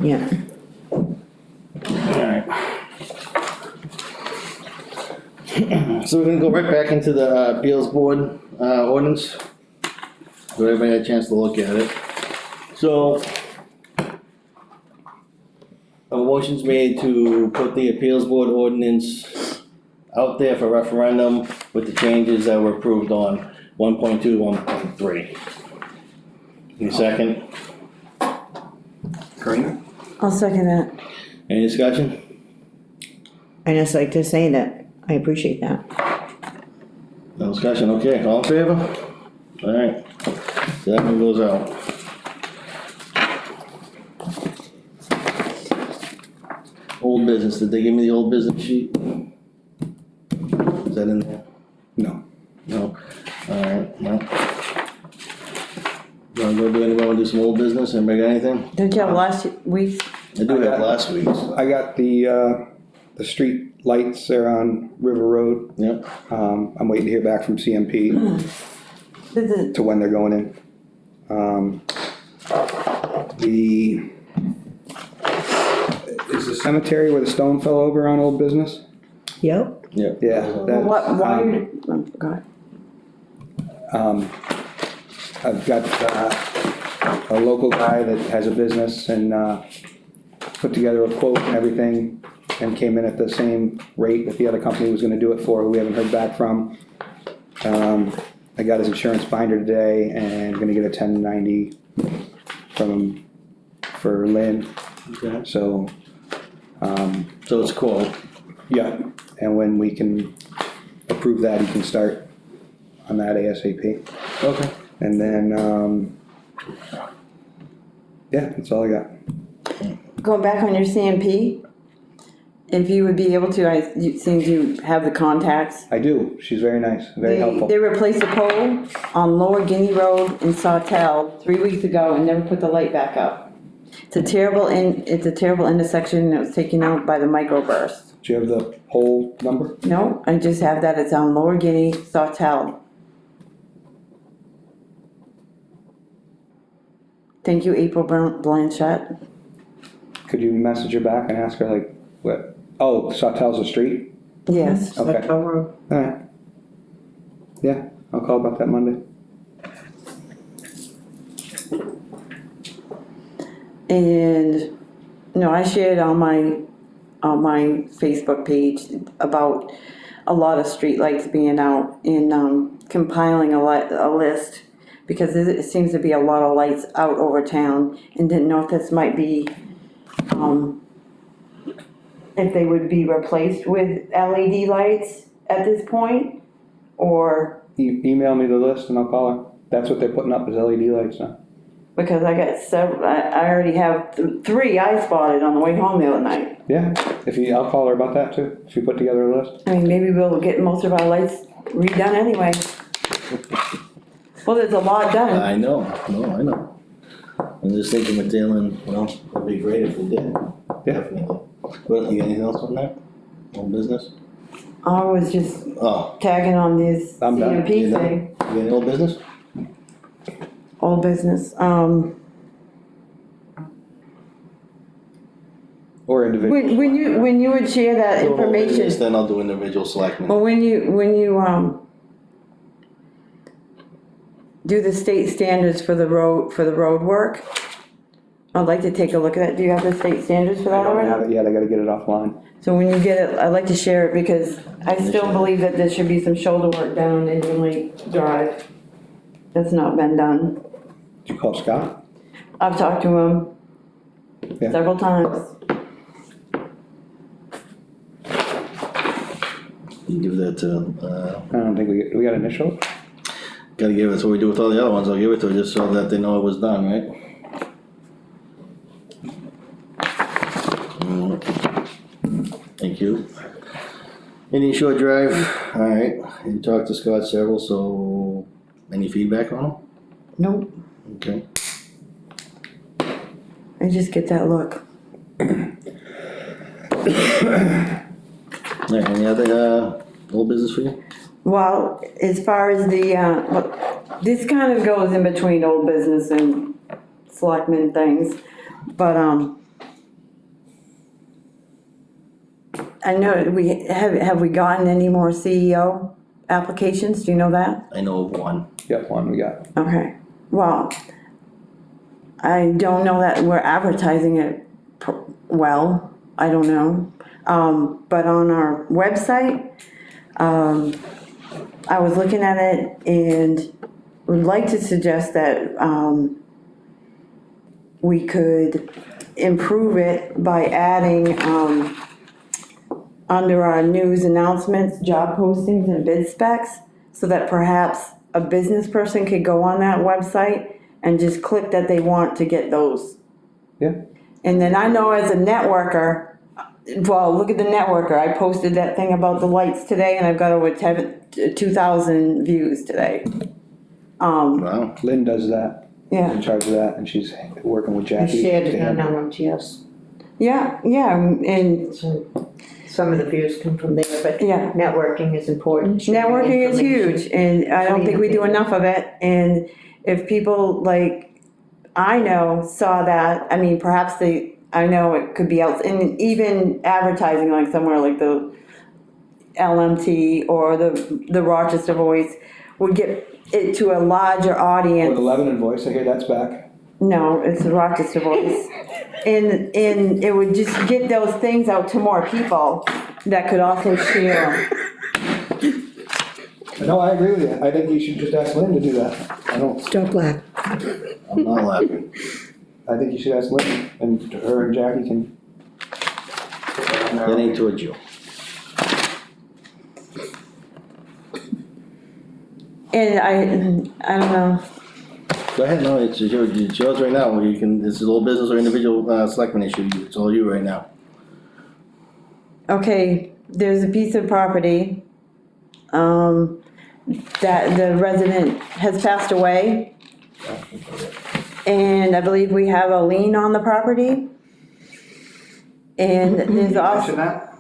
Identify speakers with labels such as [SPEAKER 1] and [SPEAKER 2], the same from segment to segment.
[SPEAKER 1] Yeah.
[SPEAKER 2] Alright. So we're gonna go right back into the appeals board, ordinance. So everybody had a chance to look at it. So. A motion's made to put the appeals board ordinance out there for referendum with the changes that were approved on 1.2, 1.3. Any second?
[SPEAKER 3] Karina?
[SPEAKER 1] I'll second that.
[SPEAKER 2] Any discussion?
[SPEAKER 1] I just like to say that I appreciate that.
[SPEAKER 2] No discussion, okay, all in favor? Alright, so that one goes out. Old business, did they give me the old business sheet? Is that in there?
[SPEAKER 3] No.
[SPEAKER 2] No, alright, no. You wanna go do, anybody wanna do some old business, anybody got anything?
[SPEAKER 1] Did you have last week's?
[SPEAKER 2] I do have last week's.
[SPEAKER 3] I got the street lights there on River Road.
[SPEAKER 2] Yep.
[SPEAKER 3] I'm waiting to hear back from CMP to when they're going in. Is the cemetery where the stone fell over on Old Business?
[SPEAKER 1] Yep.
[SPEAKER 2] Yep.
[SPEAKER 3] Yeah. that,
[SPEAKER 1] Why, oh, God.
[SPEAKER 3] I've got a local guy that has a business and put together a quote and everything and came in at the same rate that the other company was gonna do it for, who we haven't heard back from. I got his insurance binder today and gonna get a 1090 from him for Lynn,
[SPEAKER 2] Okay.
[SPEAKER 3] so,
[SPEAKER 2] So it's quote.
[SPEAKER 3] yeah, and when we can approve that, he can start on that ASAP.
[SPEAKER 2] Okay.
[SPEAKER 3] And then, yeah, that's all I got.
[SPEAKER 1] Going back on your CMP, if you would be able to, it seems you have the contacts.
[SPEAKER 3] I do, she's very nice, very helpful.
[SPEAKER 1] They replaced a pole on Lower Guinea Road in Sawtell 3 weeks ago and never put the light back up. It's a terrible intersection and it was taken out by the microburst.
[SPEAKER 3] Do you have the poll number?
[SPEAKER 1] No, I just have that, it's on Lower Guinea, Sawtell. Thank you, April Blanchett.
[SPEAKER 3] Could you message her back and ask her like, what, oh, Sawtelle's a street?
[SPEAKER 1] Yes.
[SPEAKER 3] Okay. Alright. Yeah, I'll call about that Monday.
[SPEAKER 1] And, no, I shared on my Facebook page about a lot of streetlights being out and compiling a list because it seems to be a lot of lights out over town and didn't know if this might be, if they would be replaced with LED lights at this point, or,
[SPEAKER 3] Email me the list and I'll call her. That's what they're putting up is LED lights now.
[SPEAKER 1] because I got several, I already have 3 I spotted on the way home the other night.
[SPEAKER 3] Yeah, I'll call her about that too, if you put together a list.
[SPEAKER 1] I mean, maybe we'll get most of our lights redone anyway. Well, there's a lot done.
[SPEAKER 2] I know. I'm just thinking with Dylan, well, it'd be great if we did.
[SPEAKER 3] Yeah.
[SPEAKER 2] Definitely. Well, you got anything else on that? Old business?
[SPEAKER 1] I was just
[SPEAKER 2] Oh,
[SPEAKER 1] tagging on this
[SPEAKER 3] I'm done.
[SPEAKER 1] CMP
[SPEAKER 2] You done?
[SPEAKER 1] thing.
[SPEAKER 2] You got any old business?
[SPEAKER 1] Old business,
[SPEAKER 3] Or individual.
[SPEAKER 1] when you would share that
[SPEAKER 2] Do old business,
[SPEAKER 1] information,
[SPEAKER 2] then I'll do individual selectmen.
[SPEAKER 1] well, when you do the state standards for the road work, I'd like to take a look at that. Do you have the state standards for
[SPEAKER 3] I
[SPEAKER 1] that
[SPEAKER 3] don't have
[SPEAKER 1] already?
[SPEAKER 3] it yet, I gotta get it offline.
[SPEAKER 1] So when you get it, I'd like to share it because I still believe that there should be some shoulder work down Indian Lake Drive. That's not been done.
[SPEAKER 3] Did you call Scott?
[SPEAKER 1] I've talked to him
[SPEAKER 3] Yeah.
[SPEAKER 1] several times.
[SPEAKER 2] You give that to,
[SPEAKER 3] I don't think we got initial?
[SPEAKER 2] gotta give it, that's what we do with all the other ones, I'll give it to her just so that they know it was done, right? Thank you. Indian Shore Drive, alright, you talked to Scott several, so any feedback on
[SPEAKER 1] Nope,
[SPEAKER 2] them? Okay.
[SPEAKER 1] I just get that look.
[SPEAKER 2] Alright, any other, old business for you?
[SPEAKER 1] Well, as far as the, this kind of goes in between old business and selectmen things, but, I know, have we gotten any more CEO applications, do you know that?
[SPEAKER 2] I know of one.
[SPEAKER 3] Yep, one we got.
[SPEAKER 1] Okay, well, I don't know that we're advertising it well, I don't know. But on our website, I was looking at it and would like to suggest that, we could improve it by adding, under our news announcements, job postings and bid specs, so that perhaps a business person could go on that website and just click that they want to get those.
[SPEAKER 3] Yeah,
[SPEAKER 1] And then I know as a networker, well, look at the networker, I posted that thing about the lights today and I've got over 2,000 views today.
[SPEAKER 2] Wow.
[SPEAKER 3] Lynn does that,
[SPEAKER 1] Yeah,
[SPEAKER 3] in charge of that, and she's working with
[SPEAKER 4] I
[SPEAKER 3] Jackie.
[SPEAKER 4] shared it
[SPEAKER 3] to
[SPEAKER 4] on
[SPEAKER 3] handle
[SPEAKER 4] MMTS,
[SPEAKER 1] yeah, and
[SPEAKER 4] so some of the views come from there, but
[SPEAKER 1] Yeah.
[SPEAKER 4] networking is important. sharing
[SPEAKER 1] networking is
[SPEAKER 4] information.
[SPEAKER 1] huge, and I don't think we do enough of it, and if people like, I know, saw that, I mean, perhaps I know it could be out, and even advertising like somewhere like the LMT or the Rochester Voice would get it to a larger
[SPEAKER 3] Or
[SPEAKER 1] audience.
[SPEAKER 3] the Lebanon Voice, I hear that's back.
[SPEAKER 1] No, it's the Rochester Voice. And it would just get those things out to more people that could also share.
[SPEAKER 3] No, I agree with you, I think you should just ask Lynn to do that. I don't,
[SPEAKER 4] Don't laugh.
[SPEAKER 2] I'm not laughing.
[SPEAKER 3] I think you should ask Lynn, and her and Jackie can.
[SPEAKER 2] Getting to a Joe.
[SPEAKER 1] And I don't know,
[SPEAKER 2] Go ahead, no, it's yours right now, you can, this is all business or individual, selectman issue, it's all you right now.
[SPEAKER 1] okay, there's a piece of property, that the resident has passed away. And I believe we have a lien on the property. And there's
[SPEAKER 3] Mention
[SPEAKER 1] also,
[SPEAKER 3] that?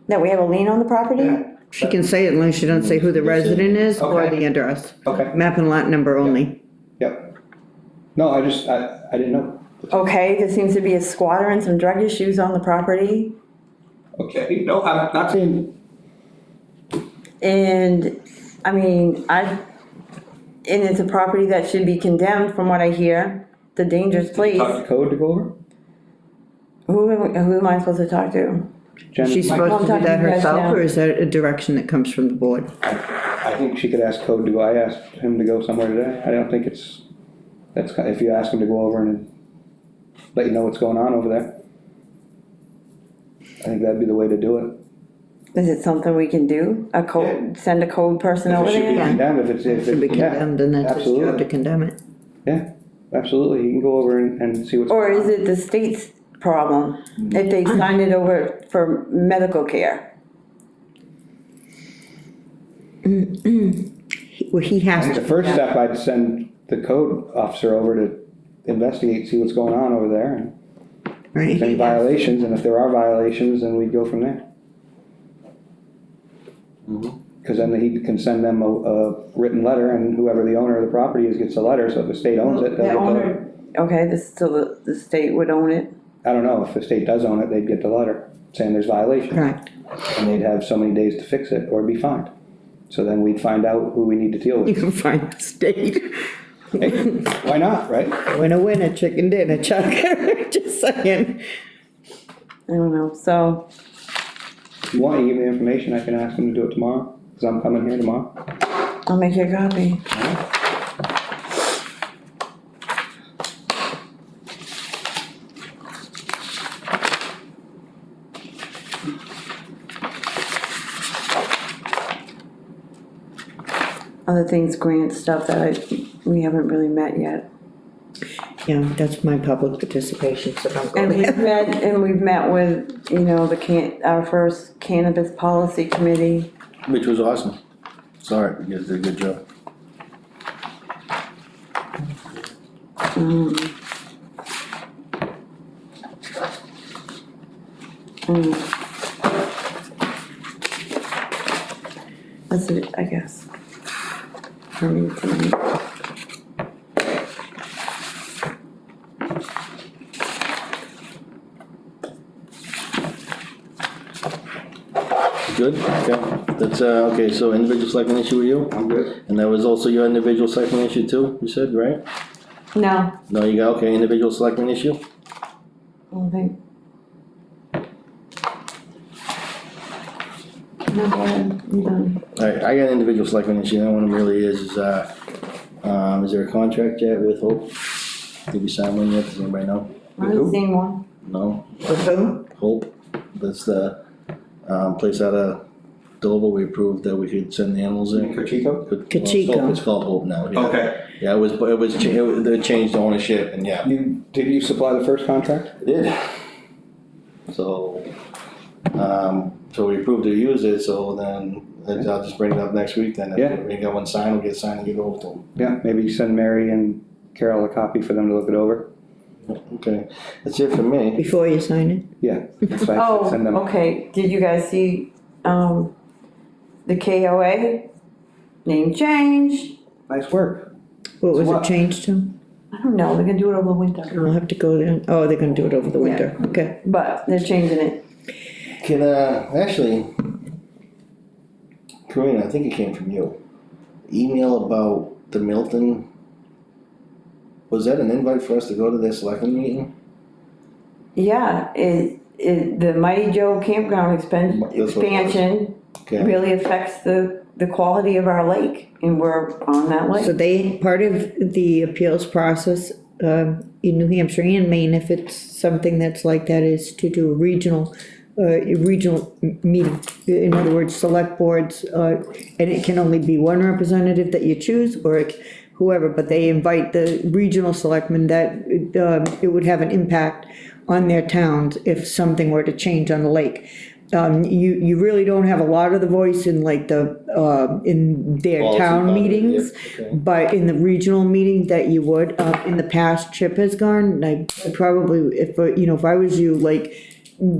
[SPEAKER 1] that we have a lien on the property?
[SPEAKER 3] Yeah.
[SPEAKER 5] She can say it as long as she doesn't say who the resident is or
[SPEAKER 3] Okay.
[SPEAKER 5] the address.
[SPEAKER 3] Okay,
[SPEAKER 5] Map and lot number only.
[SPEAKER 3] yep. No, I didn't know.
[SPEAKER 1] Okay, there seems to be a squatter and some drug issues on the property.
[SPEAKER 3] Okay, no, I'm not saying,
[SPEAKER 1] And, I mean, and it's a property that should be condemned from what I hear, the dangerous place.
[SPEAKER 3] talk to code to go over?
[SPEAKER 1] Who am I supposed to talk to?
[SPEAKER 3] Jen,
[SPEAKER 5] She's
[SPEAKER 3] Mike?
[SPEAKER 5] supposed to do that
[SPEAKER 1] Contact you guys
[SPEAKER 5] herself,
[SPEAKER 1] now.
[SPEAKER 5] or is that a direction that comes from the board?
[SPEAKER 3] I think she could ask code to go, I asked him to go somewhere today, I don't think if you ask him to go over and let you know what's going on over there. I think that'd be the way to do it.
[SPEAKER 1] Is it something we can do? Send a code person over
[SPEAKER 3] If it should be
[SPEAKER 1] there?
[SPEAKER 3] condemned, if it's,
[SPEAKER 5] Should be
[SPEAKER 3] yeah,
[SPEAKER 5] condemned, and that's his job to
[SPEAKER 3] absolutely.
[SPEAKER 5] condemn it.
[SPEAKER 3] Yeah, absolutely, he can go over and see what's.
[SPEAKER 1] Or
[SPEAKER 3] going
[SPEAKER 1] is
[SPEAKER 3] on.
[SPEAKER 1] it the state's problem, if they signed it over for medical care?
[SPEAKER 5] Well, he
[SPEAKER 3] I
[SPEAKER 5] has
[SPEAKER 3] think the
[SPEAKER 5] to,
[SPEAKER 3] first step, I'd send the code officer over to investigate, see what's going on over there, and if any
[SPEAKER 5] right?
[SPEAKER 3] violations, and if there are violations, then we'd go from there. Cause then he can send them a written letter, and whoever the owner of the property is gets a letter, so if the state owns it, they'll
[SPEAKER 1] The
[SPEAKER 3] get the.
[SPEAKER 1] owner, okay, so the state would own it?
[SPEAKER 3] I don't know, if the state does own it, they'd get the letter saying there's violations.
[SPEAKER 5] Correct.
[SPEAKER 3] And they'd have so many days to fix it or be fined. So then we'd find out who we need to deal
[SPEAKER 5] You
[SPEAKER 3] with.
[SPEAKER 5] can find the state.
[SPEAKER 3] Hey, why not, right?
[SPEAKER 5] Winner, chicken dinner, Chuck. Just saying.
[SPEAKER 1] I don't know, so,
[SPEAKER 3] If you want, you give me the information, I can ask them to do it tomorrow, cause I'm coming here tomorrow.
[SPEAKER 1] I'll make you a copy. Other things, grant stuff that we haven't really met yet.
[SPEAKER 5] Yeah, that's my public participation, so don't go
[SPEAKER 1] And
[SPEAKER 5] there.
[SPEAKER 1] we've met with, our first cannabis policy committee.
[SPEAKER 2] Which was awesome. Sorry, you guys did a good job.
[SPEAKER 1] That's it, I guess. For me tonight.
[SPEAKER 2] Good, okay, that's, okay, so individual selectmen issue with you?
[SPEAKER 3] I'm good.
[SPEAKER 2] And that was also your individual selectmen issue too, you said, right?
[SPEAKER 1] No,
[SPEAKER 2] No, you got, okay, individual selectmen issue?
[SPEAKER 1] I don't think. No, go ahead, I'm done.
[SPEAKER 2] Alright, I got an individual selectmen issue, that one really is there a contract yet with Hope? Did we sign one yet, does anybody know?
[SPEAKER 1] I haven't seen one.
[SPEAKER 2] No?
[SPEAKER 5] With who?
[SPEAKER 2] Hope, that's the, place out of Dover, we approved that we could send the animals in.
[SPEAKER 3] Cochico?
[SPEAKER 5] Kachiko.
[SPEAKER 2] It's called Hope now, yeah.
[SPEAKER 3] Okay.
[SPEAKER 2] Yeah, they changed ownership and yeah.
[SPEAKER 3] Did you supply the first contract?
[SPEAKER 2] It did. So, so we approved to use it, so then I'll just bring it up next week then.
[SPEAKER 3] Yeah.
[SPEAKER 2] If we got one signed, we'll get signed and get it over to them.
[SPEAKER 3] Yeah, maybe send Mary and Carol a copy for them to look it over.
[SPEAKER 2] Okay, that's it for me.
[SPEAKER 5] Before you sign it?
[SPEAKER 3] Yeah, that's why I said send them.
[SPEAKER 1] Oh, okay, did you guys see, the KOA? Name change?
[SPEAKER 3] Nice work.
[SPEAKER 5] What was
[SPEAKER 3] What?
[SPEAKER 5] it changed to?
[SPEAKER 1] I don't know, they're gonna do it over the winter,
[SPEAKER 5] I'll have to go there. Oh, they're gonna do it over the winter, okay.
[SPEAKER 1] but they're changing it.
[SPEAKER 2] Can, actually, Karina, I think it came from you. Email about the Milton. Was that an invite for us to go to their selectmen meeting?
[SPEAKER 1] Yeah, the Mighty Joe campground
[SPEAKER 2] That's what it was.
[SPEAKER 1] expansion
[SPEAKER 2] Okay,
[SPEAKER 1] really affects the quality of our lake, and we're on that
[SPEAKER 5] So
[SPEAKER 1] lake.
[SPEAKER 5] part of the appeals process, in New Hampshire and Maine, if it's something that's like that, is to do a regional meeting. In other words, select boards, and it can only be one representative that you choose, or whoever, but they invite the regional selectmen that, it would have an impact on their towns if something were to change on the lake. You really don't have a lot of the voice in like in their
[SPEAKER 2] Policy
[SPEAKER 5] town
[SPEAKER 2] about it,
[SPEAKER 5] meetings,
[SPEAKER 2] yeah, okay.
[SPEAKER 5] but in the regional meeting that you would, in the past, Chip has gone, I probably, if I was you, like,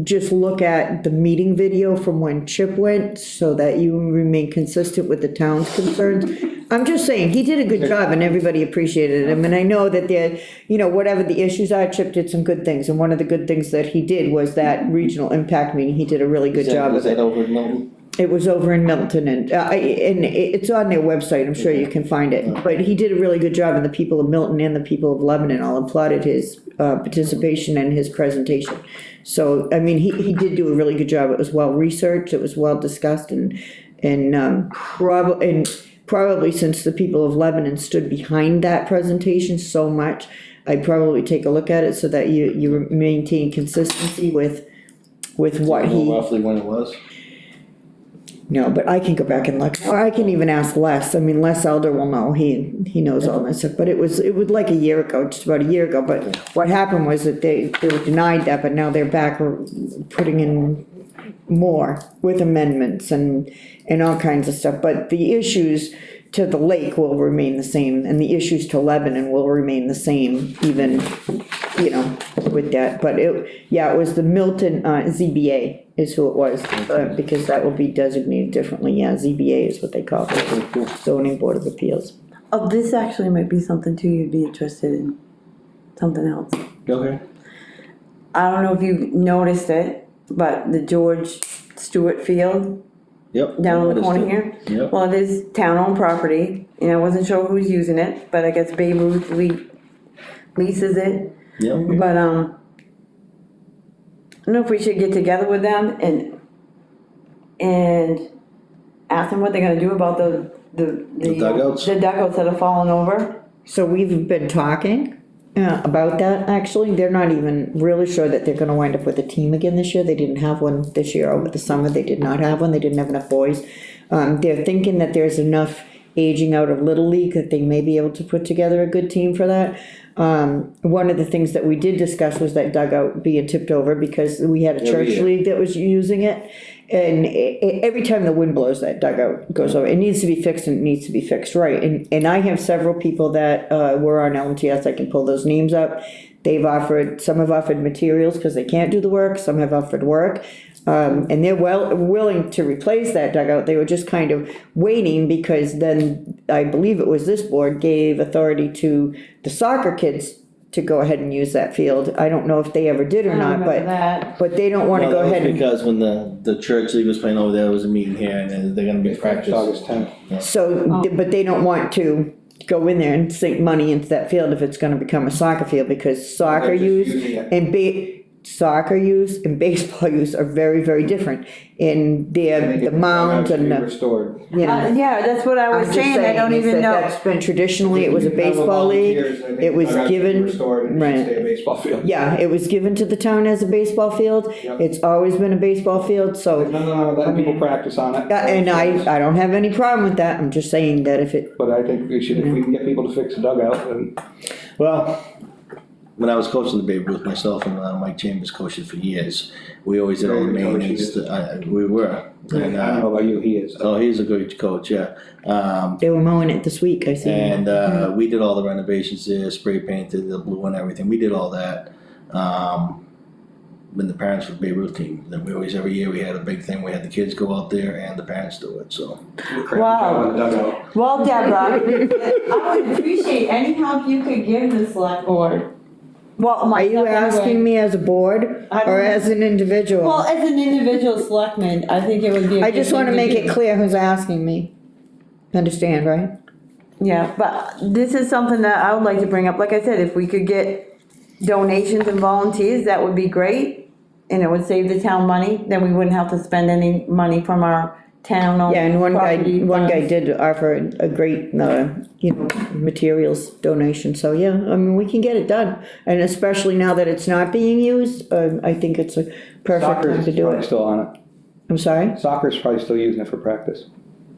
[SPEAKER 5] just look at the meeting video from when Chip went, so that you remain consistent with the town's concerns. I'm just saying, he did a good job and everybody appreciated him, and I know that whatever the issues are, Chip did some good things, and one of the good things that he did was that regional impact meeting, he did a really good job
[SPEAKER 2] is
[SPEAKER 5] of
[SPEAKER 2] that
[SPEAKER 5] it.
[SPEAKER 2] over in Milton?
[SPEAKER 5] It was over in Milton, and it's on their website, I'm sure you can find it, but he did a really good job, and the people of Milton and the people of Lebanon all applauded his participation and his presentation. So, I mean, he did do a really good job, it was well-researched, it was well-discussed, and probably since the people of Lebanon stood behind that presentation so much, I'd probably take a look at it so that you maintain consistency with what
[SPEAKER 2] Do you know
[SPEAKER 5] he.
[SPEAKER 2] roughly when it was?
[SPEAKER 5] No, but I can go back and look, or I can even ask Les, I mean, Les Elder will know, he knows all this stuff, but it was like a year ago, just about a year ago, but what happened was that they were denied that, but now they're back putting in more with amendments and all kinds of stuff, but the issues to the lake will remain the same, and the issues to Lebanon will remain the same, even, with that, but it was the Milton, ZBA is who it was, because that will be designated differently, ZBA is what they call it, zoning board of appeals.
[SPEAKER 1] Oh, this actually might be something too you'd be interested in, something else.
[SPEAKER 2] Okay.
[SPEAKER 1] I don't know if you noticed it, but the George Stewart Field
[SPEAKER 2] Yep.
[SPEAKER 1] down in the corner here.
[SPEAKER 2] Yep.
[SPEAKER 1] Well, it is town-owned property, and I wasn't sure who's using it, but I guess Babe Ruth leases it.
[SPEAKER 2] Yep.
[SPEAKER 1] But, I don't know if we should get together with them and ask them what they're gonna do about the
[SPEAKER 2] dugouts?
[SPEAKER 1] The dugouts that are falling over.
[SPEAKER 5] So we've been talking about that, actually, they're not even really sure that they're gonna wind up with a team again this year, they didn't have one this year over the summer, they did not have one, they didn't have enough boys. They're thinking that there's enough aging out of Little League that they may be able to put together a good team for that. One of the things that we did discuss was that dugout being tipped over, because we had a church
[SPEAKER 2] year.
[SPEAKER 5] league that was using it. And every time the wind blows, that dugout goes over. It needs to be fixed, and it needs to be fixed right. And I have several people that were on LMTS, I can pull those names up. Some have offered materials because they can't do the work, some have offered work. And they're willing to replace that dugout. They were just kind of waiting, because then I believe it was this board gave authority to the soccer kids to go ahead and use that field. I don't know if they ever did or
[SPEAKER 1] I
[SPEAKER 5] not,
[SPEAKER 1] remember that.
[SPEAKER 5] but they don't wanna
[SPEAKER 2] No,
[SPEAKER 5] go
[SPEAKER 2] that was
[SPEAKER 5] ahead and,
[SPEAKER 2] because when the church league was playing over there was a meeting here, and then they're gonna be practice.
[SPEAKER 3] August 10th.
[SPEAKER 5] so, but they don't want to go in there and sink money into that field if it's gonna become a soccer field, because soccer
[SPEAKER 3] They're just
[SPEAKER 5] use
[SPEAKER 3] using it.
[SPEAKER 5] and soccer use and baseball use are very, very different. In the mound and
[SPEAKER 3] Be
[SPEAKER 5] the,
[SPEAKER 3] restored.
[SPEAKER 5] you know.
[SPEAKER 1] Yeah, that's what I
[SPEAKER 5] I'm
[SPEAKER 1] was
[SPEAKER 5] just
[SPEAKER 1] saying, I don't
[SPEAKER 5] is
[SPEAKER 1] even
[SPEAKER 5] that
[SPEAKER 1] know.
[SPEAKER 5] That's been traditionally, it was a
[SPEAKER 3] You have the
[SPEAKER 5] baseball league,
[SPEAKER 3] volunteers, I think
[SPEAKER 5] it was
[SPEAKER 3] the dugouts should be
[SPEAKER 5] given,
[SPEAKER 3] restored and it
[SPEAKER 5] right.
[SPEAKER 3] should stay a baseball field.
[SPEAKER 5] Yeah, it was given to the town as a baseball field,
[SPEAKER 3] Yep.
[SPEAKER 5] it's always been a baseball field, so,
[SPEAKER 3] No, letting people practice on it.
[SPEAKER 5] yeah, and I don't have any problem with that, I'm just saying that if it,
[SPEAKER 3] But I think we should, if we can get people to fix the dugout, then
[SPEAKER 2] Well, when I was coaching the Babe Ruth, myself and Mike Chambers coached it for years, we always did all the
[SPEAKER 3] Very good coach, he
[SPEAKER 2] maintenance,
[SPEAKER 3] is.
[SPEAKER 2] we were.
[SPEAKER 3] I
[SPEAKER 2] And,
[SPEAKER 3] don't know about you, he is.
[SPEAKER 2] oh, he's a good coach, yeah.
[SPEAKER 5] they were mowing it this week, I see.
[SPEAKER 2] And, we did all the renovations there, spray painted, the blue and everything, we did all that. When the parents for the Babe Ruth team, then we always, every year we had a big thing, we had the kids go out there and the parents do it, so.
[SPEAKER 1] Wow.
[SPEAKER 3] On the dugout.
[SPEAKER 1] Well, Deborah, I would appreciate any help you could give the select board. Well,
[SPEAKER 5] Are you asking me as a board,
[SPEAKER 1] I
[SPEAKER 5] or
[SPEAKER 1] don't-
[SPEAKER 5] as an individual?
[SPEAKER 1] Well, as an individual selectman, I think it would be.
[SPEAKER 5] I just wanna make it clear who's asking me. Understand, right?
[SPEAKER 1] Yeah, but this is something that I would like to bring up, like I said, if we could get donations and volunteers, that would be great. And it would save the town money, then we wouldn't have to spend any money from our town on
[SPEAKER 5] Yeah, and one guy
[SPEAKER 1] property funds.
[SPEAKER 5] did offer a great, materials donation, so yeah, I mean, we can get it done. And especially now that it's not being used, I think it's a perfect
[SPEAKER 3] Soccer
[SPEAKER 5] time to
[SPEAKER 3] is
[SPEAKER 5] do
[SPEAKER 3] probably
[SPEAKER 5] it.
[SPEAKER 3] still on it.
[SPEAKER 5] I'm sorry?
[SPEAKER 3] Soccer's probably still using it for practice.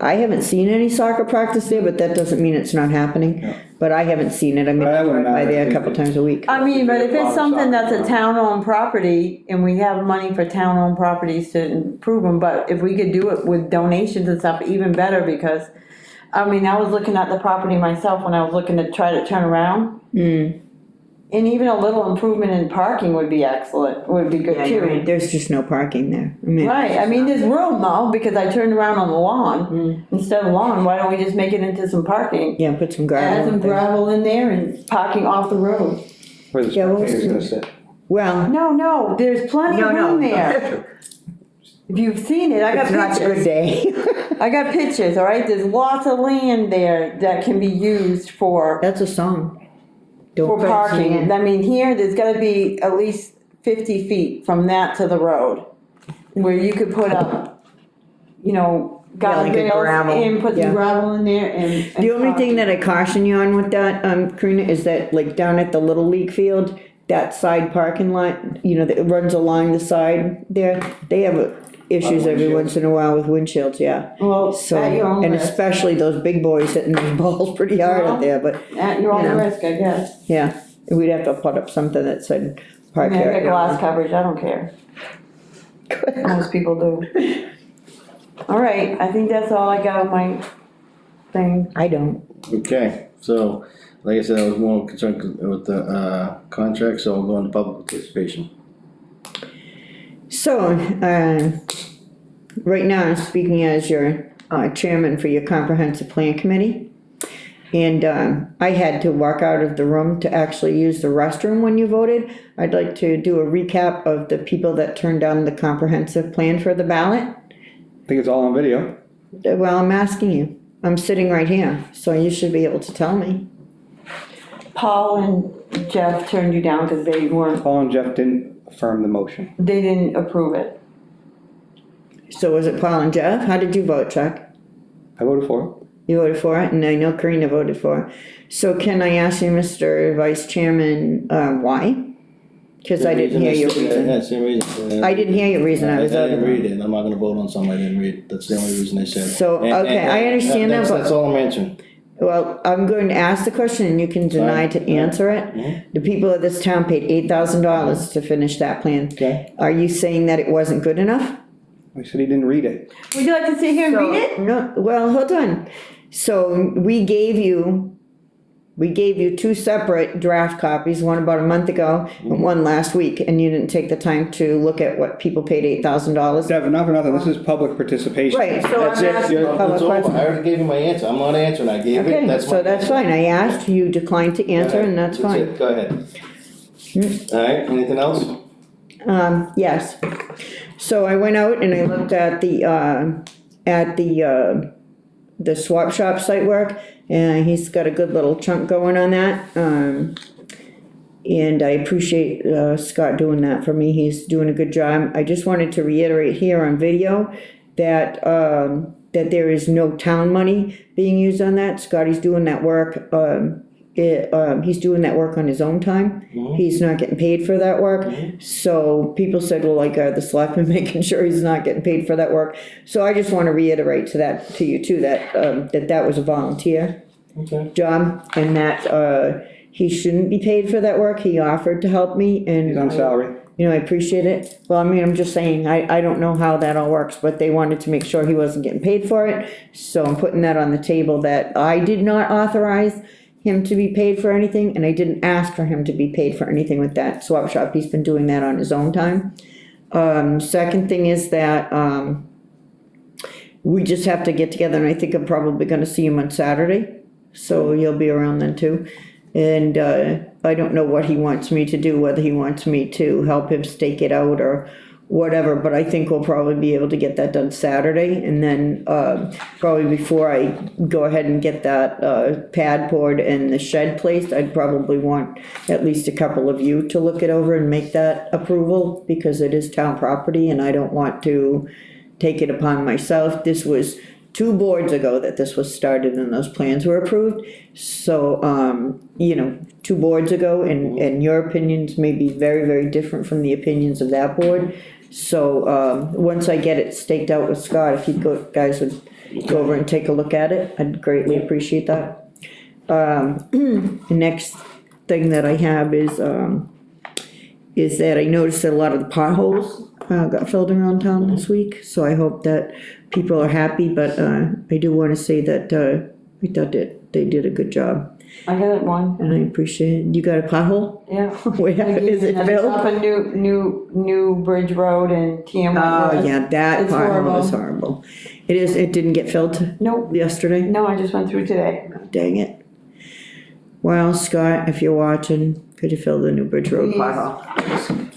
[SPEAKER 5] I haven't seen any soccer practice there, but that doesn't mean it's not happening.
[SPEAKER 3] Yeah.
[SPEAKER 5] But I haven't seen it, I mean,
[SPEAKER 3] But I
[SPEAKER 5] I
[SPEAKER 3] wouldn't
[SPEAKER 5] drive by
[SPEAKER 3] matter
[SPEAKER 5] there
[SPEAKER 3] if
[SPEAKER 5] a couple
[SPEAKER 3] it-
[SPEAKER 5] times a week.
[SPEAKER 1] I mean, but if it's something that's a
[SPEAKER 3] Soccer.
[SPEAKER 1] town-owned property, and we have money for town-owned properties to improve them, but if we could do it with donations and stuff, even better, because, I mean, I was looking at the property myself when I was looking to try to turn around. And even a little improvement in parking would be excellent, would be good
[SPEAKER 5] Yeah, you're right,
[SPEAKER 1] too.
[SPEAKER 5] there's just no parking there. I mean,
[SPEAKER 1] Right, I mean, there's room though, because I turned around on the lawn, instead of lawn, why don't we just make it into some parking?
[SPEAKER 5] yeah, put some
[SPEAKER 1] Add
[SPEAKER 5] gravel.
[SPEAKER 1] some
[SPEAKER 5] up there.
[SPEAKER 1] gravel in there and parking off the road.
[SPEAKER 3] Where the
[SPEAKER 5] Yeah, we'll
[SPEAKER 3] spectators
[SPEAKER 5] see.
[SPEAKER 3] gonna sit.
[SPEAKER 5] Well,
[SPEAKER 1] No, there's plenty of
[SPEAKER 5] no,
[SPEAKER 1] room
[SPEAKER 5] no.
[SPEAKER 1] there. If you've seen it, I got
[SPEAKER 5] It's not a good
[SPEAKER 1] pictures.
[SPEAKER 5] day.
[SPEAKER 1] I got pictures, all right? There's lots of land there that can be used for
[SPEAKER 5] That's a song. Don't
[SPEAKER 1] for
[SPEAKER 5] fence
[SPEAKER 1] parking.
[SPEAKER 5] land.
[SPEAKER 1] I mean, here, there's gotta be at least 50 feet from that to the road, where you could put up,
[SPEAKER 5] like a
[SPEAKER 1] guardrails
[SPEAKER 5] gravel,
[SPEAKER 1] and put
[SPEAKER 5] yeah.
[SPEAKER 1] some gravel in there and.
[SPEAKER 5] The only thing that I caution you on with that, Karina, is that like down at the Little League field, that side parking lot, that runs along the side there, they have issues every
[SPEAKER 3] windshields.
[SPEAKER 5] once in a while with windshields, yeah.
[SPEAKER 1] Well,
[SPEAKER 5] So,
[SPEAKER 1] at your own
[SPEAKER 5] and
[SPEAKER 1] risk,
[SPEAKER 5] especially those big boys hitting those balls pretty hard
[SPEAKER 1] Well,
[SPEAKER 5] up there, but
[SPEAKER 1] at your own
[SPEAKER 5] you know.
[SPEAKER 1] risk, I guess.
[SPEAKER 5] yeah, we'd have to put up something that said
[SPEAKER 1] I
[SPEAKER 5] park
[SPEAKER 1] mean, I
[SPEAKER 5] here.
[SPEAKER 1] got glass coverage, I don't care. Most people do. All right, I think that's all I got on my thing.
[SPEAKER 5] I don't.
[SPEAKER 2] Okay, so, like I said, I was more concerned with the, contract, so we'll go into public participation.
[SPEAKER 5] So, right now, I'm speaking as your chairman for your comprehensive plan committee. And I had to walk out of the room to actually use the restroom when you voted. I'd like to do a recap of the people that turned down the comprehensive plan for the ballot.
[SPEAKER 3] I think it's all on video.
[SPEAKER 5] Well, I'm asking you. I'm sitting right here, so you should be able to tell me.
[SPEAKER 1] Paul and Jeff turned you down because they
[SPEAKER 3] Paul and Jeff didn't affirm the motion.
[SPEAKER 1] they didn't approve it.
[SPEAKER 5] So was it Paul and Jeff? How did you vote, Chuck?
[SPEAKER 3] I voted for it.
[SPEAKER 5] You voted for it, and I know Karina voted for it. So can I ask you, Mr. Vice Chairman, why? Because I didn't hear your reason.
[SPEAKER 2] That's the reason.
[SPEAKER 5] I didn't hear your reason, I was out of
[SPEAKER 2] didn't
[SPEAKER 5] the
[SPEAKER 2] read it, I'm not gonna vote on something I didn't read, that's the only reason they said.
[SPEAKER 5] So,
[SPEAKER 2] And-
[SPEAKER 5] okay,
[SPEAKER 2] and-
[SPEAKER 5] I understand that,
[SPEAKER 2] that's-
[SPEAKER 5] but-
[SPEAKER 2] That's all I'm answering.
[SPEAKER 5] Well, I'm going to ask the question and you can deny to answer it.
[SPEAKER 2] Mhm.
[SPEAKER 5] The people of this town paid $8,000 to finish that plan.
[SPEAKER 2] Okay.
[SPEAKER 5] Are you saying that it wasn't good enough?
[SPEAKER 3] I said he didn't read it.
[SPEAKER 1] Would you like to sit here and read it?
[SPEAKER 5] No, well, hold on. So we gave you we gave you two separate draft copies, one about a month ago and one last week, and you didn't take the time to look at what people paid $8,000.
[SPEAKER 3] Devin, not for nothing, this is public participation.
[SPEAKER 5] Right, so
[SPEAKER 3] That's
[SPEAKER 5] I'm
[SPEAKER 3] it.
[SPEAKER 5] asking
[SPEAKER 3] You're-
[SPEAKER 5] public
[SPEAKER 2] It's over.
[SPEAKER 5] question.
[SPEAKER 2] I already gave you my answer, I'm not answering, I gave it,
[SPEAKER 5] Okay,
[SPEAKER 2] that's my.
[SPEAKER 5] so that's fine, I asked, you declined to answer, and that's fine.
[SPEAKER 2] it. Go ahead. Alright, anything else?
[SPEAKER 5] Yes. So I went out and I looked at the swap shop site work, and he's got a good little chunk going on that. And I appreciate, Scott doing that for me, he's doing a good job. I just wanted to reiterate here on video that, that there is no town money being used on that. Scotty's doing that work, he's doing that work on his own time. He's not getting paid for that work. So people said, well, like, the selectman making sure he's not getting paid for that work. So I just wanna reiterate to you too, that, that was a volunteer
[SPEAKER 2] Okay.
[SPEAKER 5] job, and that, he shouldn't be paid for that work. He offered to help me, and
[SPEAKER 3] He's on salary.
[SPEAKER 5] you know, I appreciate it. Well, I mean, I'm just saying, I don't know how that all works, but they wanted to make sure he wasn't getting paid for it. So I'm putting that on the table, that I did not authorize him to be paid for anything, and I didn't ask for him to be paid for anything with that swap shop. He's been doing that on his own time. Second thing is that, we just have to get together, and I think I'm probably gonna see him on Saturday. So you'll be around then too. And, I don't know what he wants me to do, whether he wants me to help him stake it out or whatever, but I think we'll probably be able to get that done Saturday. And then, probably before I go ahead and get that, pad poured and the shed placed, I'd probably want at least a couple of you to look it over and make that approval, because it is town property and I don't want to take it upon myself. This was 2 boards ago that this was started and those plans were approved. So, you know, 2 boards ago, and your opinions may be very, very different from the opinions of that board. So, once I get it staked out with Scott, if you guys would go over and take a look at it, I'd greatly appreciate that. The next thing that I have is that I noticed that a lot of the potholes got filled around town this week, so I hope that people are happy, but I do wanna say that I thought that they did a good job,
[SPEAKER 1] I got one,
[SPEAKER 5] and I appreciate it. You got a pothole?
[SPEAKER 1] yeah.
[SPEAKER 5] Where is it
[SPEAKER 1] Up
[SPEAKER 5] filled?
[SPEAKER 1] a new Bridge Road and TM.
[SPEAKER 5] Oh, yeah, that
[SPEAKER 1] It's
[SPEAKER 5] pothole is
[SPEAKER 1] horrible.
[SPEAKER 5] horrible. It didn't get filled
[SPEAKER 1] Nope,
[SPEAKER 5] yesterday?
[SPEAKER 1] no, I just went through today.
[SPEAKER 5] Dang it. Well, Scott, if you're watching, could you fill the New Bridge Road
[SPEAKER 1] Please.
[SPEAKER 5] pothole?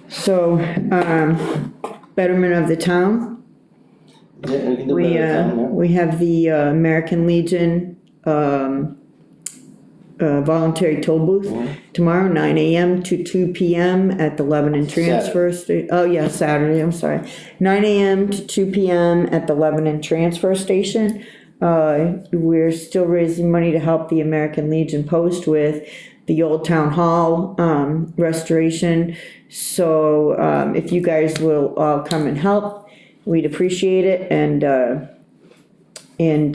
[SPEAKER 5] So, betterment of the town.
[SPEAKER 2] Yeah, we can do better than that.
[SPEAKER 5] We have the American Legion voluntary toll booth tomorrow, 9 AM to 2 PM at the Lebanon Transfer Station. Oh, yeah, Saturday, I'm sorry. 9 AM to 2 PM at the Lebanon Transfer Station. We're still raising money to help the American Legion Post with the old town hall restoration. So if you guys will all come and help, we'd appreciate it. And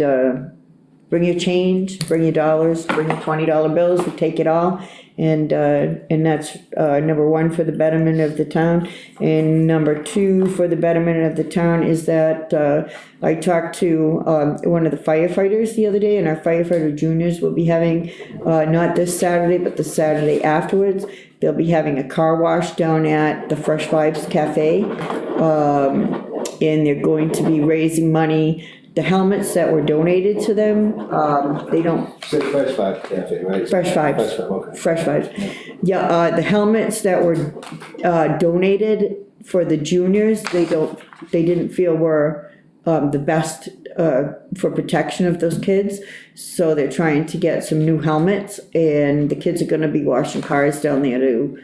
[SPEAKER 5] bring your change, bring your dollars, bring your $20 bills, we take it all. And that's number 1 for the betterment of the town. And number 2 for the betterment of the town is that I talked to one of the firefighters the other day, and our firefighter juniors will be having, not this Saturday, but the Saturday afterwards, they'll be having a car wash down at the Fresh Vibes Cafe. And they're going to be raising money. The helmets that were donated to them, they don't,
[SPEAKER 2] Said Fresh Vibe Cafe, right?
[SPEAKER 5] Fresh Vibes.
[SPEAKER 2] Fresh Vibe, okay.
[SPEAKER 5] Fresh Vibes. Yeah, the helmets that were donated for the juniors, they didn't feel were the best for protection of those kids. So they're trying to get some new helmets, and the kids are gonna be washing cars down there to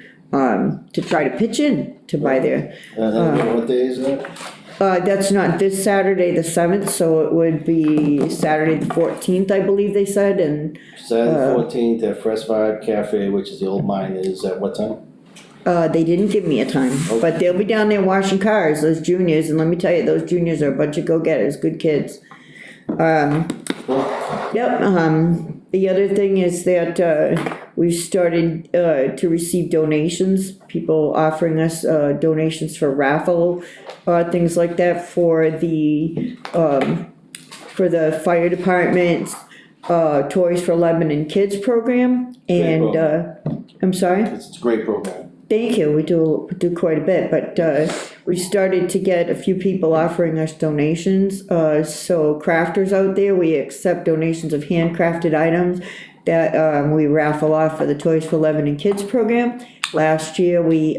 [SPEAKER 5] try to pitch in to buy their.
[SPEAKER 2] What day is that?
[SPEAKER 5] That's not this Saturday, the 7th, so it would be Saturday the 14th, I believe they said, and
[SPEAKER 2] Saturday 14th at Fresh Vibe Cafe, which is the old mine, is at what time?
[SPEAKER 5] they didn't give me a time, but they'll be down there washing cars, those juniors, and let me tell you, those juniors are a bunch of go-getters, good kids. Yep, the other thing is that, we've started, to receive donations, people offering us, donations for raffle, things like that for the fire departments, Toys for Lebanon Kids program, and, I'm sorry?
[SPEAKER 2] It's a great program.
[SPEAKER 5] Thank you, we do quite a bit, but, we started to get a few people offering us donations, so crafters out there, we accept donations of handcrafted items that, we raffle off for the Toys for Lebanon Kids program. Last year, we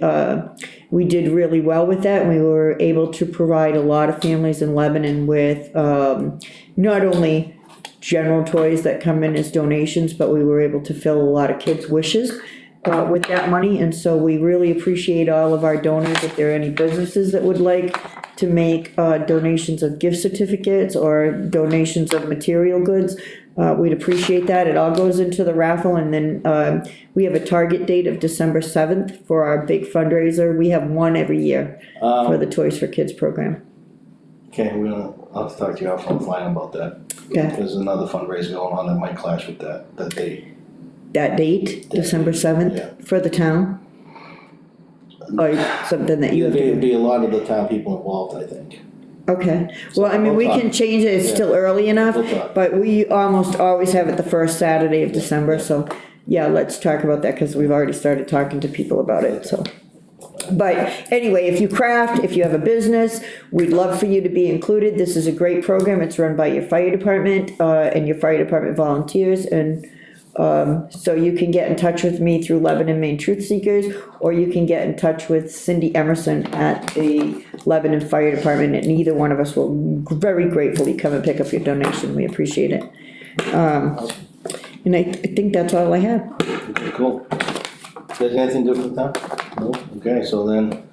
[SPEAKER 5] did really well with that, and we were able to provide a lot of families in Lebanon with, not only general toys that come in as donations, but we were able to fill a lot of kids' wishes with that money, and so we really appreciate all of our donors. If there are any businesses that would like to make donations of gift certificates or donations of material goods, we'd appreciate that. It all goes into the raffle, and then we have a target date of December 7th for our big fundraiser. We have one every year for the Toys for Kids program.
[SPEAKER 2] Okay, I'll have to talk to you offline about that.
[SPEAKER 5] Okay.
[SPEAKER 2] There's another fundraiser going on that might clash with that date.
[SPEAKER 5] That date, December 7th,
[SPEAKER 2] Yeah.
[SPEAKER 5] for the town? Or something that you have to
[SPEAKER 2] There'd
[SPEAKER 5] do?
[SPEAKER 2] be a lot of the town people involved, I think.
[SPEAKER 5] Okay, well, I mean, we
[SPEAKER 2] We'll
[SPEAKER 5] can
[SPEAKER 2] talk.
[SPEAKER 5] change it, it's
[SPEAKER 2] Yeah.
[SPEAKER 5] still early enough,
[SPEAKER 2] We'll talk.
[SPEAKER 5] but we almost always have it the first Saturday of December, so, yeah, let's talk about that, cause we've already started talking to people about it, so. But anyway, if you craft, if you have a business, we'd love for you to be included. This is a great program. It's run by your fire department, and your fire department volunteers, and, so you can get in touch with me through Lebanon Maine Truth Seekers, or you can get in touch with Cindy Emerson at the Lebanon Fire Department, and either one of us will very gratefully come and pick up your donation. We appreciate it. And I think that's all I have.
[SPEAKER 2] Okay, cool. Does anything do with that? No? Okay, so then,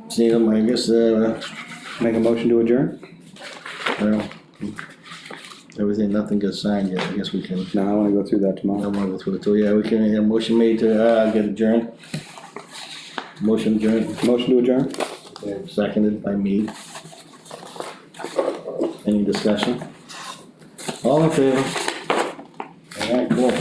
[SPEAKER 2] see them, I guess,
[SPEAKER 3] Make a motion to adjourn?
[SPEAKER 2] well, everything, nothing gets signed yet, I guess we can,
[SPEAKER 3] No, I wanna go through that
[SPEAKER 2] I
[SPEAKER 3] tomorrow.
[SPEAKER 2] wanna go through it too, yeah, we can, a motion made to, get adjourned. Motion adjourned,
[SPEAKER 3] Motion to adjourn?
[SPEAKER 2] seconded by me. Any discussion? All in favor? Alright, cool.